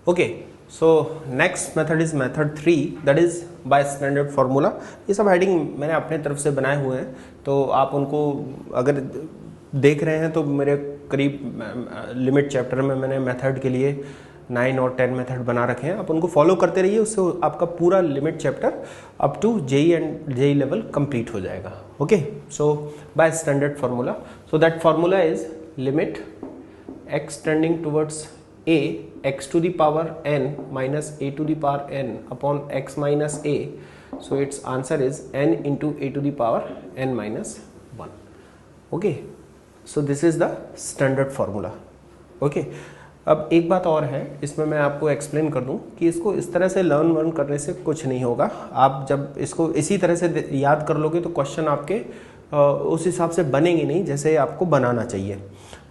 Okay, so next method is method 3, that is by standard formula. ये सब heading मैंने अपने तरफ से बनाए हुए हैं, तो आप उनको अगर देख रहे हैं तो मेरे करीब लिमिट चैप्टर में मैंने मेथड के लिए 9 और 10 मेथड बना रखे हैं। आप उनको फॉलो करते रहिए, उससे आपका पूरा limit chapter up to JEE and JEE level complete हो जाएगा। Okay, so by standard formula, so that formula is limit x tending towards a x to the power n minus a to the power n upon x minus a, so its answer is n into a to the power n minus 1. okay, so this is the standard formula. okay, अब एक बात और है इसमें मैं आपको explain कर दूं कि इसको इस तरह से लर्न वर्न करने से कुछ नहीं होगा। आप जब इसको इसी तरह से याद कर लोगे तो क्वेश्चन आपके उस हिसाब से बनेंगे नहीं जैसे आपको बनाना चाहिए।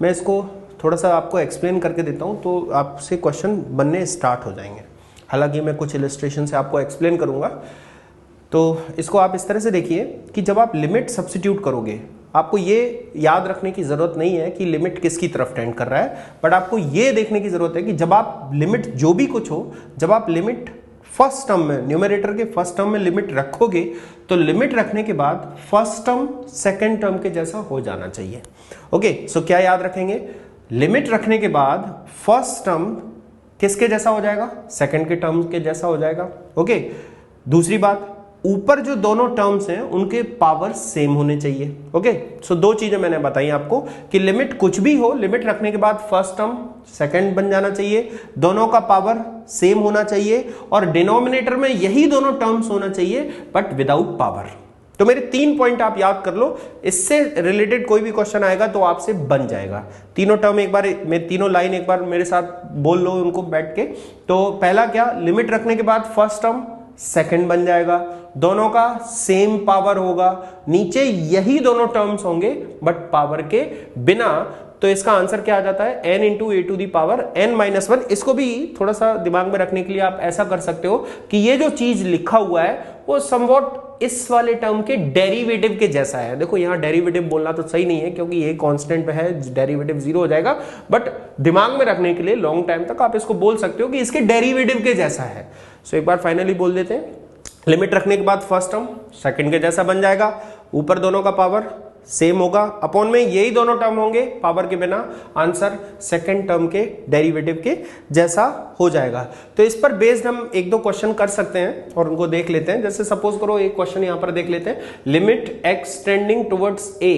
मैं इसको थोड़ा सा आपको एक्सप्लेन करके देता हूँ तो आपसे क्वेश्चन बनने स्टार्ट हो जाएंगे। हालांकि मैं कुछ इलस्ट्रेशन से आपको एक्सप्लेन करूँगा। तो इसको आप इस तरह से देखिए कि जब आप लिमिट सब्स्टिट्यूट करोगे, आपको ये याद रखने की ज़रूरत नहीं है कि लिमिट किसकी तरफ टेंड कर रहा है, बट आपको ये देखने की ज़रूरत है कि जब आप लिमिट जो भी कुछ हो, जब आप लिमिट फर्स्ट टर्म में, न्यूमरेटर के फर्स्ट टर्म में लिमिट रखोगे तो लिमिट रखने के बाद फर्स्ट टर्म सेकेंड टर्म के जैसा हो जाना चाहिए। ओके, सो क्या याद रखेंगे? लिमिट रखने के बाद फर्स्ट टर्म किसके जैसा हो जाएगा? सेकंड के टर्म के जैसा हो जाएगा। ओके, दूसरी बात, ऊपर जो दोनों टर्म्स हैं उनके पावर सेम होने चाहिए। ओके, सो दो चीजें मैंने बताई आपको कि लिमिट कुछ भी हो, लिमिट रखने के बाद फर्स्ट टर्म सेकंड बन जाना चाहिए, दोनों का पावर सेम होना चाहिए और डिनोमिनेटर में यही दोनों टर्म्स होना चाहिए बट विदाउट पावर। तो मेरे 3 पॉइंट आप याद कर लो, इससे रिलेटेड कोई भी क्वेश्चन आएगा तो आपसे बन जाएगा। तीनों टर्म एक बार, मैं तीनों लाइन एक बार मेरे साथ बोल लो उनको बैठ के। तो पहला क्या, लिमिट रखने के बाद फर्स्ट टर्म सेकंड बन जाएगा, दोनों का सेम पावर होगा, नीचे यही दोनों टर्म्स होंगे बट पावर के बिना। तो इसका आंसर क्या आ जाता है? n into a to the power n minus 1। इसको भी थोड़ा सा दिमाग में रखने के लिए आप ऐसा कर सकते हो कि ये जो चीज लिखा हुआ है वो समवॉट इस वाले टर्म के डेरिवेटिव के जैसा है। देखो यहाँ डेरिवेटिव बोलना तो सही नहीं है क्योंकि ये कांस्टेंट पे है, डेरिवेटिव 0 हो जाएगा, बट दिमाग में रखने के लिए लॉन्ग टाइम तक आप इसको बोल सकते हो कि इसके डेरिवेटिव के जैसा है। सो एक बार फाइनली बोल देते हैं, लिमिट रखने के बाद फर्स्ट टर्म सेकंड के जैसा बन जाएगा, ऊपर दोनों का पावर सेम होगा, अपॉन में यही दोनों टर्म होंगे पावर के बिना, आंसर सेकंड टर्म के डेरिवेटिव के जैसा हो जाएगा। तो इस पर बेस्ड हम एक दो क्वेश्चन कर सकते हैं और उनको देख लेते हैं। जैसे सपोज करो एक क्वेश्चन यहां पर देख लेते हैं, limit x tending towards a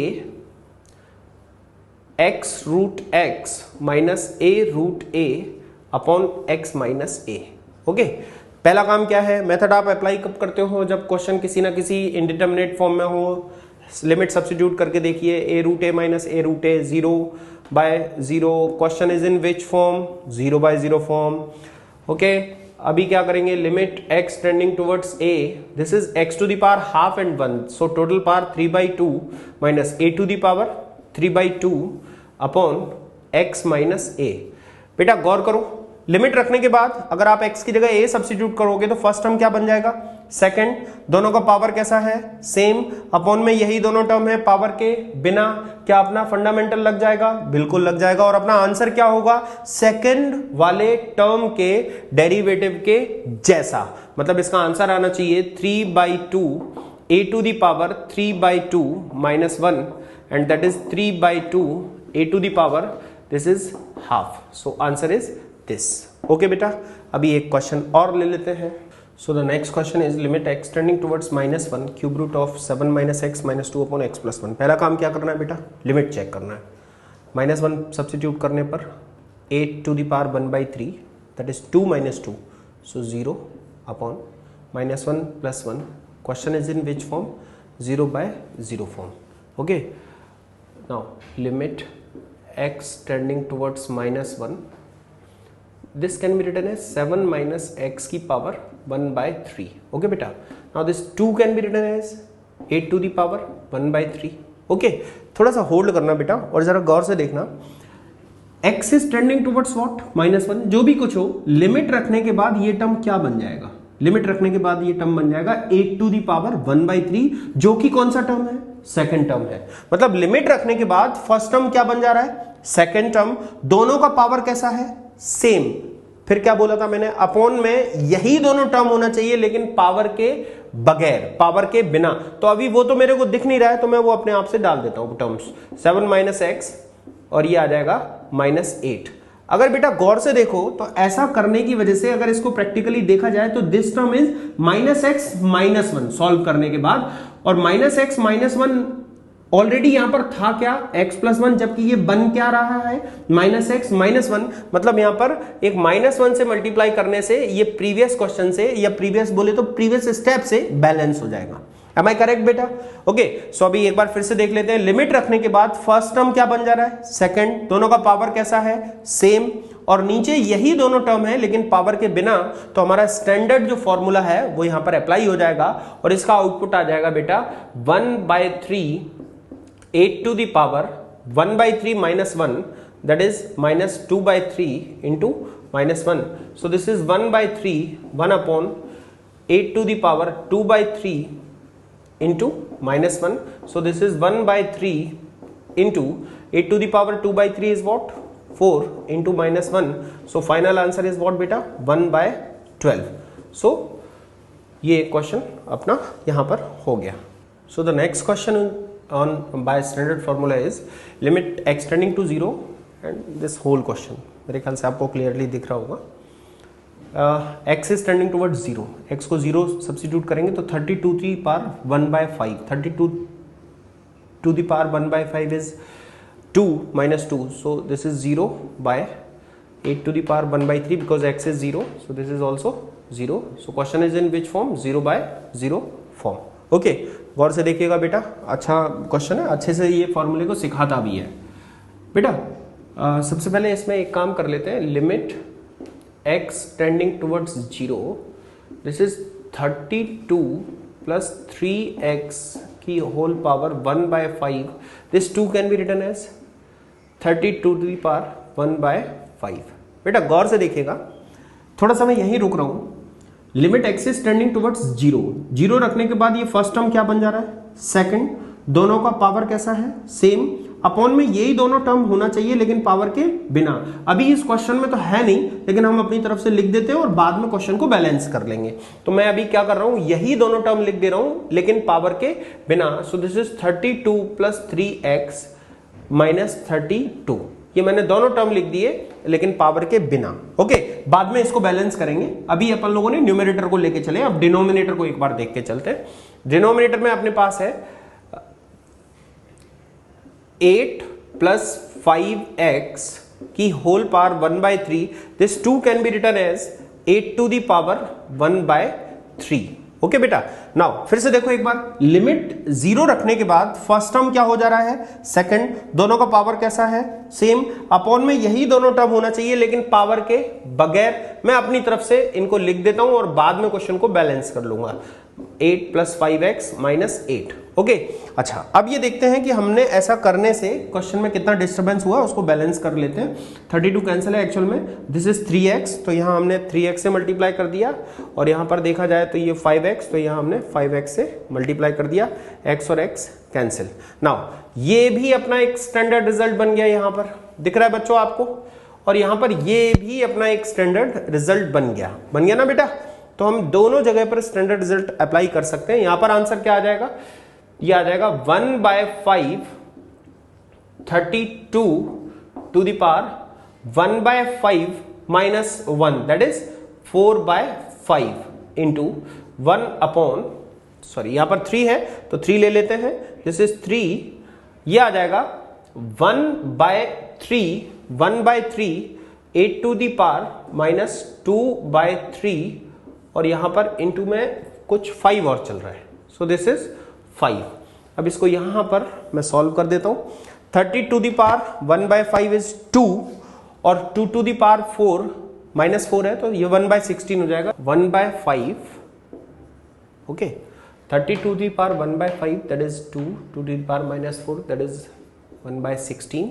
x root x minus a root a upon x minus a। Okay, पहला काम क्या है, मेथड आप अप्लाई कब करते हो? जब क्वेश्चन किसी ना किसी इनडिटरमिनेट फॉर्म में हो। लिमिट सब्स्टिट्यूट करके देखिए, a root a minus a root a 0 by 0। Question is in which form? 0 by 0 form. Okay, अभी क्या करेंगे, limit x tending towards a, this is x to the power half and 1, so total power 3/2 minus a to the power 3/2 upon x minus a। बेटा गौर करो, limit रखने के बाद अगर आप x की जगह a सब्स्टिट्यूट करोगे तो फर्स्ट टर्म क्या बन जाएगा? सेकंड, दोनों का पावर कैसा है? सेम, अपॉन में यही दोनों टर्म है पावर के बिना। क्या अपना फंडामेंटल लग जाएगा? बिल्कुल लग जाएगा। और अपना आंसर क्या होगा? सेकंड वाले टर्म के डेरिवेटिव के जैसा। मतलब इसका आंसर आना चाहिए 3/2 a to the power 3/2 minus 1 and that is 3/2 a to the power, this is half. So answer is this. Okay बेटा, अभी एक क्वेश्चन और ले लेते हैं। So the next question is limit x tending towards minus 1 cube root of 7 minus x minus 2 upon x plus 1। पहला काम क्या करना है बेटा? लिमिट चेक करना है। माइनस 1 सब्स्टिट्यूट करने पर a to the power 1/3 that is 2 minus 2, so 0 upon minus 1 plus 1। Question is in which form? 0 by 0 form. Okay, now limit x tending towards minus 1, this can be written as 7 minus x की power 1/3. okay बेटा, now this 2 can be written as 8 to the power 1/3. okay, थोड़ा सा hold करना बेटा और जरा गौर से देखना, x is tending towards what? -1। जो भी कुछ हो, लिमिट रखने के बाद ये टर्म क्या बन जाएगा? लिमिट रखने के बाद ये टर्म बन जाएगा 8 to the power 1/3, जो कि कौन सा टर्म है? सेकंड टर्म है। मतलब लिमिट रखने के बाद फर्स्ट टर्म क्या बन जा रहा है? Second term. दोनों का पावर कैसा है? सेम। फिर क्या बोला था मैंने, अपॉन में यही दोनों टर्म होना चाहिए लेकिन पावर के बगैर, पावर के बिना। तो अभी वो तो मेरे को दिख नहीं रहा है, तो मैं वो अपने आप से डाल देता हूं टर्म्स, 7 माइनस एक्स और ये आ जाएगा -8। अगर बेटा गौर से देखो तो ऐसा करने की वजह से अगर इसको प्रैक्टिकली देखा जाए तो this term is -x - 1 solve करने के बाद, और -x - 1 ऑलरेडी यहां पर था क्या, x + 1, जबकि ये बन क्या रहा है -x - 1, मतलब यहां पर एक -1 से मल्टीप्लाई करने से ये प्रीवियस क्वेश्चन से, या प्रीवियस बोले तो प्रीवियस स्टेप से बैलेंस हो जाएगा। एम आई करेक्ट बेटा? ओके, सो अभी एक बार फिर से देख लेते हैं। लिमिट रखने के बाद फर्स्ट टर्म क्या बन जा रहा है, सेकंड, दोनों का पावर कैसा है, सेम, और नीचे यही दोनों टर्म है लेकिन पावर के बिना, तो हमारा स्टैंडर्ड जो फॉर्मूला है वो यहां पर अप्लाई हो जाएगा और इसका आउटपुट आ जाएगा बेटा 1/3 8 to the power 1/3 - 1, that is -2/3 into -1. So this is 1/3 1 upon 8 to the power 2/3 into -1. So this is 1/3 into 8 to the power 2/3 is what, 4 into -1. So final answer is what beta, 1/12. So ये question अपना यहां पर हो गया। So the next question on by standard formula is limit x tending to 0 and this whole question मेरे ख्याल से आपको क्लियरली दिख रहा होगा। x is tending towards 0, x को 0 सब्सिट्यूट करेंगे तो 30 to the power 1/5, 32 to the power 1/5 is 2 - 2, so this is 0 by 8 to the power 1/3 because x is 0, so this is also 0. So question is in which form, 0/0 form. Okay, गौर से देखिएगा बेटा, अच्छा question है, अच्छे से ये फॉर्मूले को सिखाता भी है बेटा। सबसे पहले इसमें एक काम कर लेते हैं, limit x tending towards 0, this is 32 + 3x की whole power 1/5, this 2 can be written as 32 to the power 1/5। बेटा गौर से देखिएगा, थोड़ा सा मैं यहीं रुक रहा हूं। Limit x is tending towards 0, 0 रखने के बाद ये फर्स्ट टर्म क्या बन जा रहा है, सेकंड, दोनों का पावर कैसा है, सेम, अपॉन में यही दोनों टर्म होना चाहिए लेकिन पावर के बिना। अभी इस क्वेश्चन में तो है नहीं, लेकिन हम अपनी तरफ से लिख देते हैं और बाद में क्वेश्चन को बैलेंस कर लेंगे। तो मैं अभी क्या कर रहा हूं, यही दोनों टर्म लिख दे रहा हूं लेकिन पावर के बिना। सो दिस इज 32 + 3x - 32, ये मैंने दोनों टर्म लिख दिए लेकिन पावर के बिना। ओके, बाद में इसको बैलेंस करेंगे। अभी अपन लोगों ने न्यूमरेटर को लेके चले, अब डिनोमिनेटर को एक बार देख के चलते हैं। डिनोमिनेटर में अपने पास है 8 + 5x की whole power 1/3, this 2 can be written as 8 to the power 1/3। Okay बेटा, नाउ फिर से देखो एक बार, लिमिट 0 रखने के बाद फर्स्ट टर्म क्या हो जा रहा है, सेकंड, दोनों का पावर कैसा है, सेम, अपॉन में यही दोनों टर्म होना चाहिए लेकिन पावर के बगैर। मैं अपनी तरफ से इनको लिख देता हूं और बाद में क्वेश्चन को बैलेंस कर लूंगा। 8 + 5x - 8। ओके, अच्छा अब ये देखते हैं कि हमने ऐसा करने से क्वेश्चन में कितना डिस्टर्बेंस हुआ, उसको बैलेंस कर लेते हैं। 32 कैंसिल है एक्चुअल में, दिस इज 3x, तो यहां हमने 3x से मल्टीप्लाई कर दिया, और यहां पर देखा जाए तो ये 5x, तो यहां हमने 5x से मल्टीप्लाई कर दिया, x और x कैंसिल। नाउ ये भी अपना एक स्टैंडर्ड रिजल्ट बन गया, यहां पर दिख रहा है बच्चों आपको, और यहां पर ये भी अपना एक स्टैंडर्ड रिजल्ट बन गया ना बेटा। तो हम दोनों जगह पर स्टैंडर्ड रिजल्ट अप्लाई कर सकते हैं। यहां पर आंसर क्या आ जाएगा, ये आ जाएगा 1/5 32 to the power 1/5 - 1, that is 4/5 into 1 upon, sorry यहां पर 3 है तो 3 ले लेते हैं, दिस इज 3, ये आ जाएगा 1/3 8 to the power -2/3, और यहां पर इंटू में कुछ 5 और चल रहा है, सो दिस इज 5। अब इसको यहां पर मैं सॉल्व कर देता हूं। 30 to the power 1/5 इज 2, और 2 to the power 4 -4 है तो ये 1/16 हो जाएगा, 1/5। Okay, 30 to the power 1/5 that is 2 to the power -4 that is 1/16,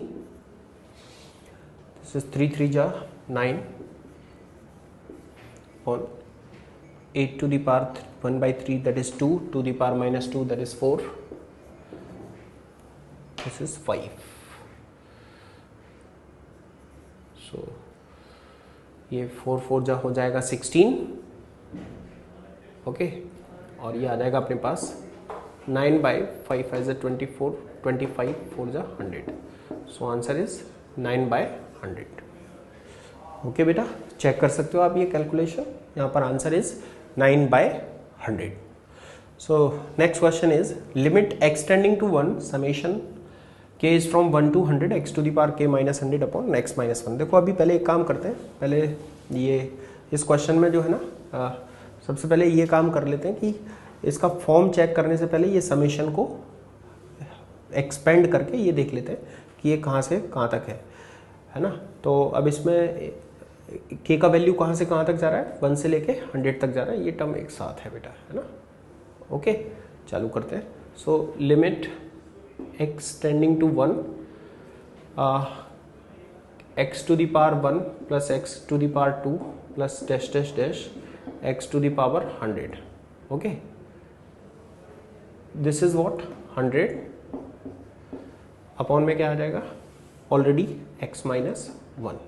this is 3 3 ja 9 on 8 to the power 1/3 that is 2 to the power -2 that is 4, this is 5। so ये 4 4 जा हो जाएगा 16, okay, और ये आ जाएगा अपने पास 9/5 एज ए 24, 25 4 जा 100, सो आंसर इज 9/100। ओके बेटा, चेक कर सकते हो आप ये कैलकुलेशन, यहाँ पर answer is 9/100। So next question is limit x tending to 1 summation k is from 1 to 100 x to the power k minus 100 upon x minus 1। देखो अभी पहले एक काम करते हैं, पहले ये इस क्वेश्चन में जो है ना सबसे पहले ये काम कर लेते हैं कि इसका फॉर्म चेक करने से पहले ये समेशन को एक्सपेंड करके ये देख लेते हैं कि ये कहाँ से कहाँ तक है ना। तो अब इसमें k का वैल्यू कहाँ से कहाँ तक जा रहा है, 1 से लेके 100 तक जा रहा है, ये टर्म एक साथ है बेटा, है ना। ओके, चालू करते हैं। So limit x tending to 1 x to the power 1 plus x to the power 2 plus dash dash dash x to the power 100, okay, this is what 100 upon में क्या आ जाएगा ऑलरेडी x minus 1।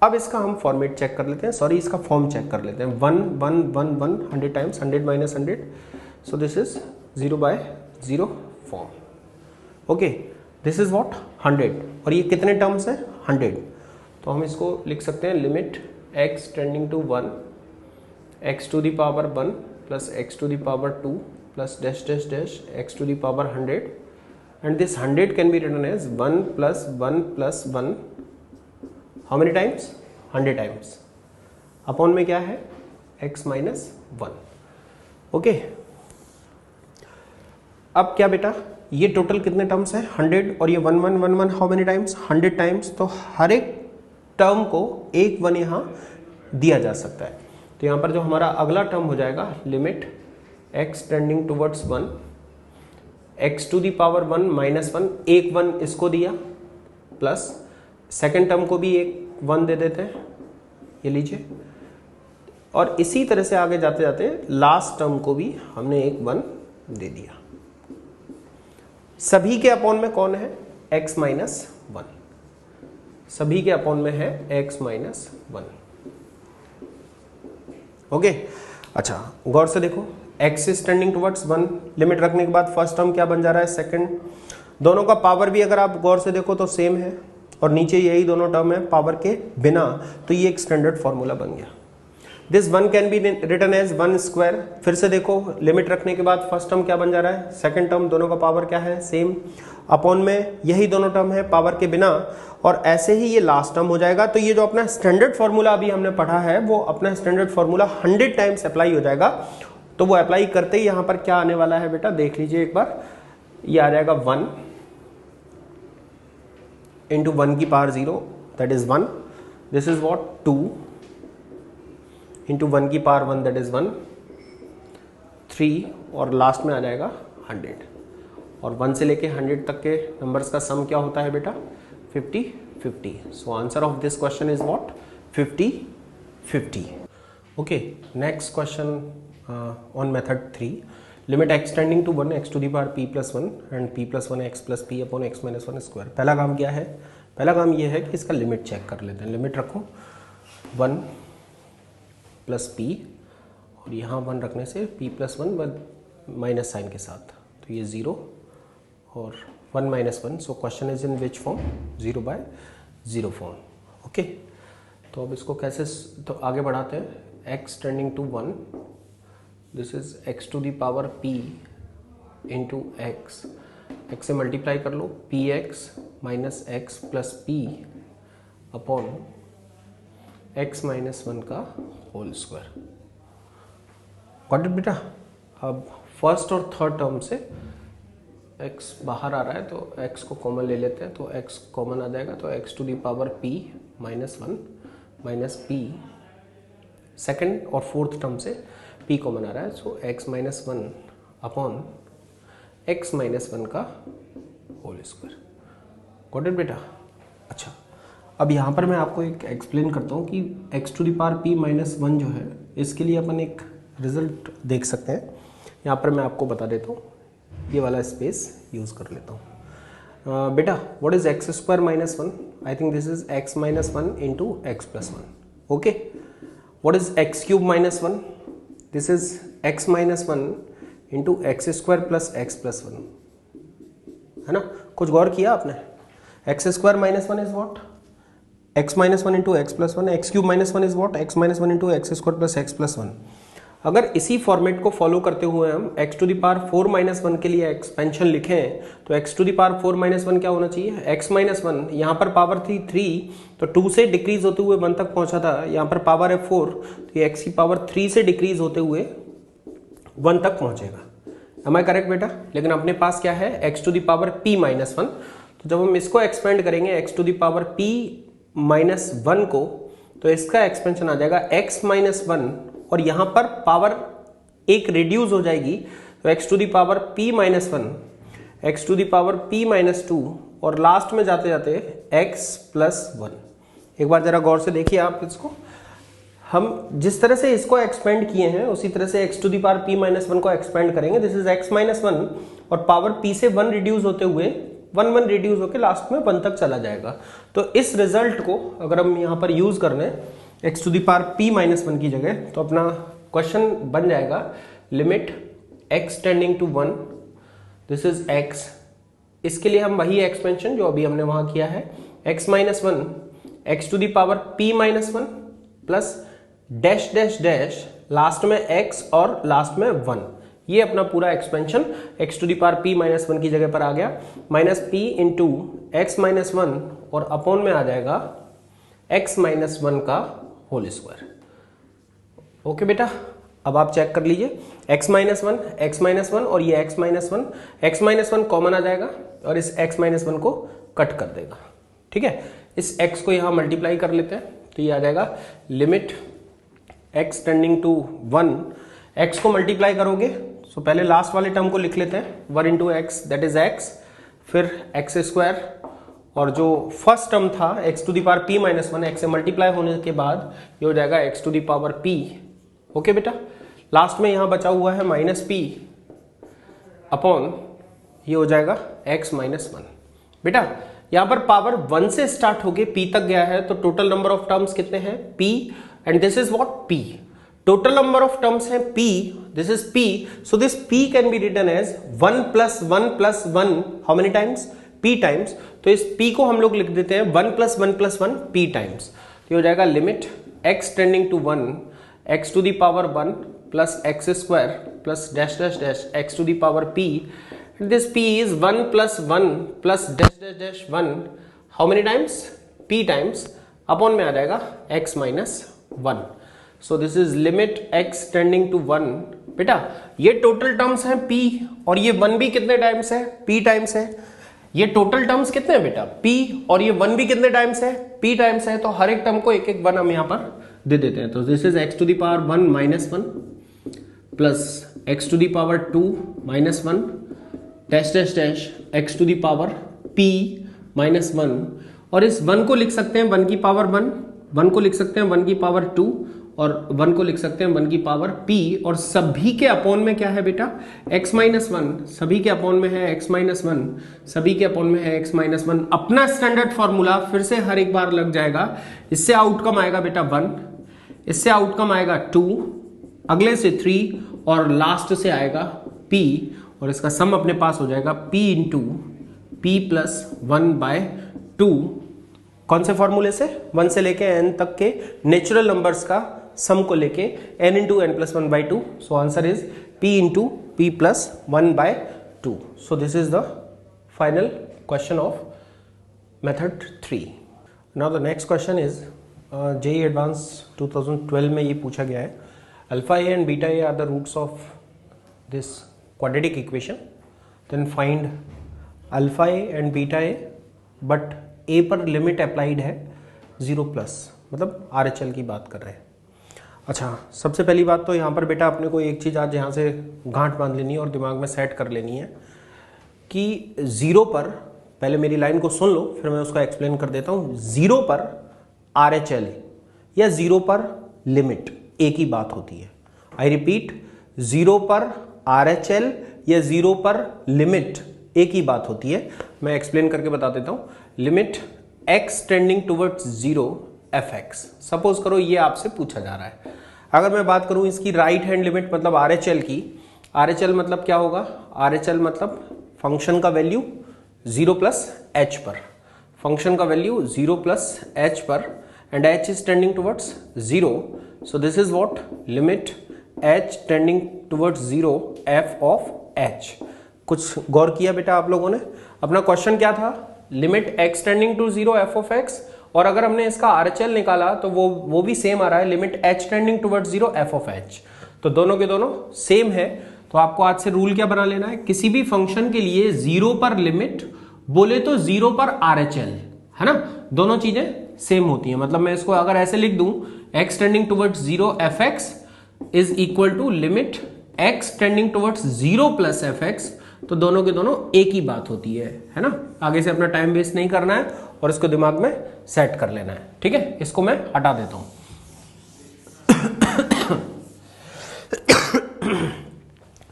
अब इसका हम format check कर लेते हैं, sorry इसका फॉर्म चेक कर लेते हैं। 1 1 1 1 100 times 100 minus 100, so this is 0/0 form, okay, this is what 100, और ये कितने टर्म्स है 100, तो हम इसको लिख सकते हैं limit x tending to 1 x to the power 1 plus x to the power 2 plus dash dash dash x to the power 100, and this 100 can be written as 1 plus 1 plus 1, how many times 100 times, upon में क्या है x minus 1, okay. अब क्या बेटा, ये total कितने terms हैं 100, और ये 1 1 1 1 हाउ मेनी टाइम्स 100 टाइम्स, तो हर एक टर्म को एक 1 यहाँ दिया जा सकता है। तो यहाँ पर जो हमारा अगला टर्म हो जाएगा limit x tending towards 1 x to the power 1 minus 1, एक 1 इसको दिया, प्लस सेकेंड टर्म को भी एक 1 दे देते हैं, ये लीजिए, और इसी तरह से आगे जाते जाते लास्ट टर्म को भी हमने एक 1 दे दिया। सभी के अपॉन में कौन है x minus 1, सभी के अपॉन में है x minus 1, ओके। अच्छा गौर से देखो, x is tending towards 1, limit रखने के बाद फर्स्ट टर्म क्या बन जा रहा है सेकंड, दोनों का पावर भी अगर आप गौर से देखो तो सेम है, और नीचे यही दोनों टर्म है पावर के बिना, तो ये एक स्टैंडर्ड फॉर्मूला बन गया। This 1 can be written as 1 square, फिर से देखो लिमिट रखने के बाद फर्स्ट टर्म क्या बन जा रहा है सेकंड टर्म, दोनों का पावर क्या है सेम, अपॉन में यही दोनों टर्म है पावर के बिना, और ऐसे ही ये लास्ट टर्म हो जाएगा। तो ये जो अपना स्टैंडर्ड फॉर्मूला अभी हमने पढ़ा है वो अपना स्टैंडर्ड फॉर्मूला 100 टाइम्स अप्लाई हो जाएगा। तो वो अप्लाई करते ही यहाँ पर क्या आने वाला है बेटा, देख लीजिए एक बार, ये आ जाएगा 1 इंटू 1 की power 0 that is 1, this is what 2 into 1 की पावर 1 दैट इज 1, 3, और लास्ट में आ जाएगा 100, और 1 से लेके 100 तक के नंबर्स का सम क्या होता है बेटा 50 50। So answer of this question is what 50 50। Okay, next question on method 3, limit x tending to 1 x to the power p plus 1 and p plus 1 x plus p upon x minus 1 square. पहला काम क्या है, पहला काम ये है कि इसका लिमिट चेक कर लेते हैं। लिमिट रखो 1 प्लस p, और यहाँ 1 रखने से p प्लस 1 माइनस साइन के साथ, तो ये 0 और 1 minus 1, so question is in which form 0/0 form, okay. तो अब इसको कैसे तो आगे बढ़ाते हैं, x tending to 1, this is x to the power p into x, x से मल्टीप्लाई कर लो px minus x plus p upon x minus 1 का होल स्क्वायर। गॉट इट बेटा। अब फर्स्ट और थर्ड टर्म से x बाहर आ रहा है तो x को कॉमन ले लेते हैं, तो x कॉमन आ जाएगा, तो x to the power p minus 1 minus p, second और फोर्थ टर्म से p कॉमन आ रहा है, so x minus 1 upon x minus 1 का होल स्क्वायर। गॉट इट बेटा। अच्छा, अब यहाँ पर मैं आपको एक एक्सप्लेन करता हूँ कि x to the power p minus 1 जो है, इसके लिए अपन एक रिजल्ट देख सकते हैं। यहाँ पर मैं आपको बता देता हूँ, ये वाला स्पेस यूज़ कर लेता हूँ। बेटा what is x square minus 1, I think this is x minus 1 into x plus 1, okay, what is x cube minus 1? This is x minus 1 into x square plus x plus 1, है ना? कुछ गौर किया आपने? X square minus 1 is what? X minus 1 into x plus 1. X cube minus 1 is what? X minus 1 into x square plus x plus 1. अगर इसी format को follow करते हुए हम x to the power 4 minus 1 के लिए एक्सपेंशन लिखें तो x to the power 4 minus 1 क्या होना चाहिए? x माइनस 1, यहाँ पर पावर थी 3 तो 2 से डिक्रीज होते हुए 1 तक पहुंचा था, यहाँ पर पावर है 4 तो ये x की पावर 3 से डिक्रीज होते हुए 1 तक पहुंचेगा. Am I करेक्ट बेटा? लेकिन अपने पास क्या है? x to the power p minus 1. तो जब हम इसको एक्सपेंड करेंगे x to the power p minus 1 को तो इसका एक्सपेंशन आ जाएगा x माइनस 1 और यहां पर पावर एक रिड्यूस हो जाएगी तो x to the power p minus 1, x to the power p minus 2 और लास्ट में जाते जाते x प्लस 1. एक बार जरा गौर से देखिए आप इसको. हम जिस तरह से इसको एक्सपेंड किए हैं उसी तरह से x to the power p minus 1 को एक्सपेंड करेंगे. दिस इज x माइनस 1 और पावर p से 1 रिड्यूस होते हुए 1 रिड्यूस होकर लास्ट में 1 तक चला जाएगा. तो इस रिजल्ट को अगर हम यहाँ पर यूज कर लें x to the power p minus 1 की जगह तो अपना क्वेश्चन बन जाएगा limit x tending to 1, this is x. इसके लिए हम वही एक्सपेंशन जो अभी हमने वहां किया है, x minus 1 x to the power p minus 1 plus dash dash dash last में x और लास्ट में 1. ये अपना पूरा expansion x to the power p minus 1 की जगह पर आ गया. Minus p into x minus 1 और अपॉन में आ जाएगा x माइनस 1 का होल स्क्वायर. ओके बेटा, अब आप चेक कर लीजिए x माइनस 1 और ये x माइनस 1 कॉमन आ जाएगा और इस x माइनस 1 को कट कर देगा. ठीक है, इस x को यहां मल्टीप्लाई कर लेते हैं तो ये आ जाएगा limit x tending to 1. x को मल्टीप्लाई करोगे तो पहले लास्ट वाले टर्म को लिख लेते हैं 1 into x that is x, फिर एक्स स्क्वायर और जो फर्स्ट टर्म था x to the power p minus 1 x से मल्टीप्लाई होने के बाद ये हो जाएगा x to the power p. Okay बेटा, लास्ट में यहां बचा हुआ है माइनस p अपॉन ये हो जाएगा x माइनस 1. बेटा यहां पर पावर 1 से स्टार्ट होके p तक गया है तो टोटल नंबर ऑफ टर्म्स कितने हैं? p and this is what p. Total number of terms है p, this is p, so this p can be written as 1 plus 1 plus 1. How many times? p times. तो इस p को हम लोग लिख देते हैं 1 प्लस 1 प्लस 1 p टाइम्स. तो ये हो जाएगा limit x tending to 1 x to the power 1 plus x square plus dash dash dash x to the power p. This p is 1 plus 1 plus dash dash dash 1. How many times? p times. Upon में आ जाएगा x minus 1. So this is limit x tending to 1. बेटा ये total terms हैं p और ये 1 भी कितने टाइम्स है? p टाइम्स है. ये टोटल टर्म्स कितने हैं बेटा? p और ये 1 भी कितने टाइम्स है? p टाइम्स है. तो हर एक टर्म को एक एक 1 हम यहां पर दे देते हैं. तो this is x to the power 1 minus 1 plus x to the power 2 minus 1 dash dash dash x to the power p minus 1 और इस 1 को लिख सकते हैं 1 की पावर 1 को लिख सकते हैं 1 की पावर 2 और 1 को लिख सकते हैं 1 की पावर p और सभी के अपॉन में क्या है बेटा? x minus 1. सभी के अपॉन में है x माइनस 1, सभी के अपॉन में है x माइनस 1. अपना स्टैंडर्ड फॉर्मूला फिर से हर एक बार लग जाएगा. इससे आउटकम आएगा बेटा 1, इससे आउटकम आएगा 2, अगले से 3 और लास्ट से आएगा p और इसका सम अपने पास हो जाएगा p इंटू p प्लस 1/2. कौन से फॉर्मूले से? 1 से लेके n तक के नेचुरल नंबर्स का सम को लेके n into n plus 1/2. So answer is p into p plus 1/2. So this is the final question of method 3. Now the next question is JEE advance 2012 में ये पूछा गया है. Alpha a and beta a are the roots of this quadratic equation. Then find alpha a and beta a but a पर limit applied है 0 plus, मतलब RHL की बात कर रहे हैं. अच्छा, सबसे पहली बात तो यहाँ पर बेटा अपने को एक चीज़ आज यहाँ से गांठ बांध लेनी है और दिमाग में सेट कर लेनी है कि 0 पर, पहले मेरी लाइन को सुन लो फिर मैं उसका एक्सप्लेन कर देता हूँ. 0 पर RHL या 0 पर लिमिट एक ही बात होती है. आई रिपीट, 0 पर RHL या 0 पर लिमिट एक ही बात होती है. मैं एक्सप्लेन करके बता देता हूँ. Limit x tending towards 0 f x. Suppose करो ये आपसे पूछा जा रहा है। अगर मैं बात करूं इसकी राइट हैंड लिमिट मतलब आर एच एल की, आर एच एल मतलब क्या होगा, आर एच एल मतलब फंक्शन का वैल्यू 0 प्लस एच पर, फंक्शन का वैल्यू 0 प्लस एच पर, and H is tending towards 0, so this is what, limit H tending towards 0 f of H. कुछ गौर किया बेटा आप लोगों ने? अपना क्वेश्चन क्या था, limit x tending to 0 f of x, और अगर हमने इसका आरएचएल निकाला तो वो भी सेम आ रहा है, limit H tending towards 0 f of H. तो दोनों के दोनों सेम है। तो आपको आज से रूल क्या बना लेना है, किसी भी फंक्शन के लिए 0 पर लिमिट बोले तो 0 पर आरएचएल, है ना, दोनों चीजें सेम होती हैं। मतलब मैं इसको अगर ऐसे लिख दूं, x tending towards 0 f x is equal to limit x tending towards 0 plus f x, तो दोनों के दोनों एक ही बात होती है ना। आगे से अपना टाइम वेस्ट नहीं करना है और इसको दिमाग में सेट कर लेना है, ठीक है। इसको मैं हटा देता हूं।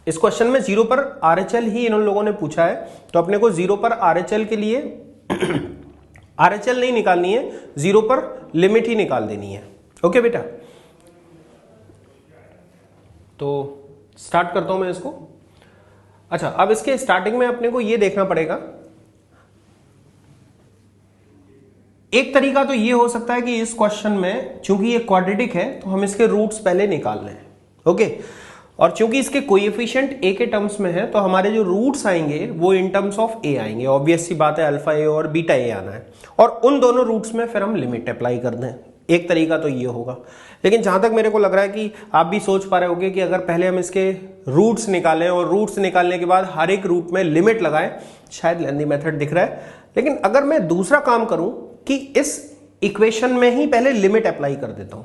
इस क्वेश्चन में 0 पर आरएचएल ही इन लोगों ने पूछा है, तो अपने को 0 पर आरएचएल के लिए आरएचएल नहीं निकालनी है, 0 पर लिमिट ही निकाल देनी है। ओके बेटा, तो स्टार्ट करता हूं मैं इसको। अच्छा, अब इसके स्टार्टिंग में अपने को यह देखना पड़ेगा, एक तरीका तो ये हो सकता है कि इस क्वेश्चन में चूंकि ये क्वाड्रेटिक है तो हम इसके रूट्स पहले निकाल लें। ओके, और चूंकि इसके कोएफिशिएंट ए के टर्म्स में है तो हमारे जो रूट्स आएंगे वो इन टर्म्स ऑफ ए आएंगे। ऑब्वियस सी बात है, अल्फा ए और बीटा ए आना है, और उन दोनों रूट्स में फिर हम लिमिट अप्लाई कर दें। एक तरीका तो ये होगा, लेकिन जहां तक मेरे को लग रहा है कि आप भी सोच पा रहे होंगे कि अगर पहले हम इसके रूट्स निकालें और रूट्स निकालने के बाद हर एक रूट में लिमिट लगाएं, शायद लेंदी मेथड दिख रहा है। लेकिन अगर मैं दूसरा काम करूं कि इस इक्वेशन में ही पहले लिमिट अप्लाई कर देता हूं,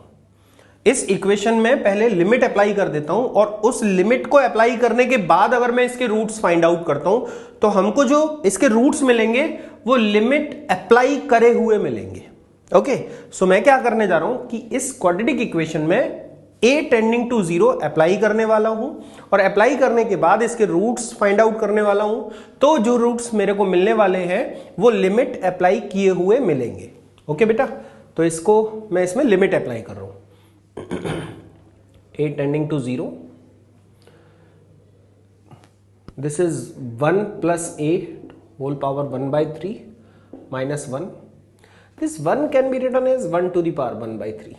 इस इक्वेशन में पहले लिमिट अप्लाई कर देता हूं, और उस लिमिट को अप्लाई करने के बाद अगर मैं इसके रूट्स फाइंड आउट करता हूं तो हमको जो इसके रूट्स मिलेंगे वो लिमिट अप्लाई करे हुए मिलेंगे। ओके, सो मैं क्या करने जा रहा हूं कि इस क्वाड्रेटिक इक्वेशन में a टेंडिंग टू 0 अप्लाई करने वाला हूं, और अप्लाई करने के बाद इसके रूट्स फाइंड आउट करने वाला हूं। तो जो रूट्स मेरे को मिलने वाले हैं वो लिमिट अप्लाई किए हुए मिलेंगे। ओके बेटा, तो इसको मैं इसमें लिमिट अप्लाई कर रहा हूं। a tending to 0, this is 1 plus a whole power 1/3 minus 1। This 1 can be written as 1 to the power 1/3।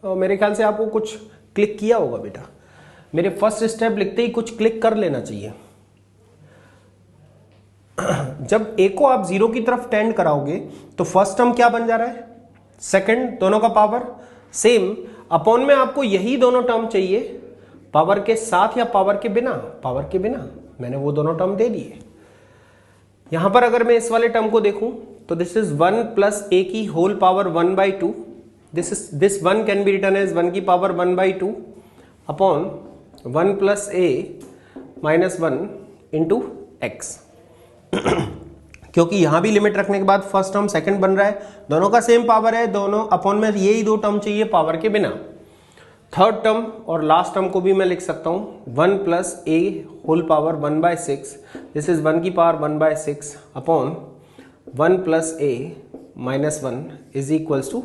और मेरे ख्याल से आपको कुछ क्लिक किया होगा बेटा, मेरे फर्स्ट स्टेप लिखते ही कुछ क्लिक कर लेना चाहिए। जब a को आप 0 की तरफ टेंड कराओगे तो फर्स्ट टर्म क्या बन जा रहा है, सेकंड, दोनों का पावर सेम, अपॉन में आपको यही दोनों टर्म चाहिए, पावर के साथ या पावर के बिना। पावर के बिना मैंने वो दोनों टर्म दे दिए। यहां पर अगर मैं इस वाले टर्म को देखूं तो दिस इज 1 प्लस a की whole power 1/2, this 1 can be written as 1 की पावर 1/2 upon 1 plus a minus 1 into x. क्योंकि यहां भी लिमिट रखने के बाद फर्स्ट टर्म सेकंड बन रहा है, दोनों का सेम पावर है, दोनों अपॉन में यही दो टर्म चाहिए पावर के बिना। थर्ड टर्म और लास्ट टर्म को भी मैं लिख सकता हूं 1 plus a whole power 1/6, this is 1 की पावर 1/6 upon 1 plus a minus 1 is equals to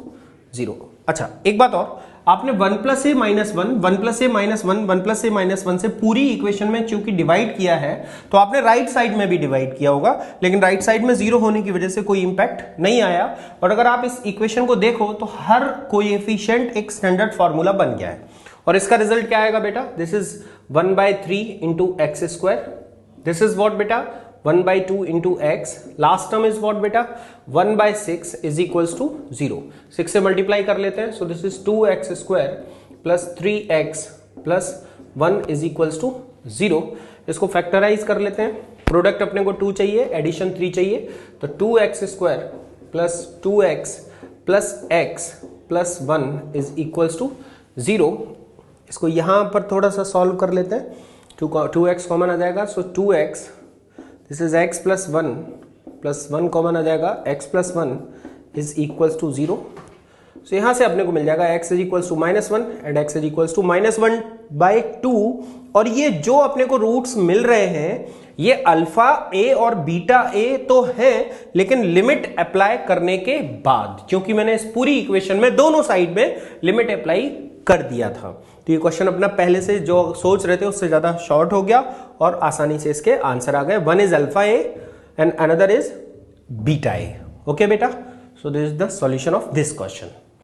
0। अच्छा, एक बात और, आपने 1 plus a minus 1, 1 plus a minus 1, 1 plus a minus 1 से पूरी इक्वेशन में चूंकि डिवाइड किया है तो आपने राइट साइड में भी डिवाइड किया होगा, लेकिन राइट साइड में 0 होने की वजह से कोई इंपैक्ट नहीं आया। और अगर आप इस इक्वेशन को देखो तो हर कोएफिशिएंट एक स्टैंडर्ड फॉर्मूला बन गया है, और इसका रिजल्ट क्या आएगा बेटा, this is 1/3 into x square, this is what बेटा 1/2 into x, last term is what बेटा 1/6 इज इक्वल्स टू 0। 6 से मल्टीप्लाई कर लेते हैं, so this is 2x square plus 3x plus 1 is equals to 0। इसको फैक्टराइज कर लेते हैं, प्रोडक्ट अपने को 2 चाहिए, एडिशन 3 चाहिए, तो 2x square plus 2x plus x plus 1 is equals to 0। इसको यहां पर थोड़ा सा सॉल्व कर लेते हैं, 2x कॉमन आ जाएगा, so 2x, this is x plus 1 common आ जाएगा, x plus 1 is equals to 0। So यहां से अपने को मिल जाएगा x is equals to -1 and x is equals to -1/2। और ये जो अपने को रूट्स मिल रहे हैं ये अल्फा ए और बीटा ए तो हैं, लेकिन लिमिट अप्लाई करने के बाद, क्योंकि मैंने इस पूरी इक्वेशन में दोनों साइड में लिमिट अप्लाई कर दिया था। तो ये क्वेश्चन अपना पहले से जो सोच रहे थे उससे ज्यादा शॉर्ट हो गया और आसानी से इसके आंसर आ गए। One is alpha a and another is beta a. Okay बेटा, so this is the solution of this question.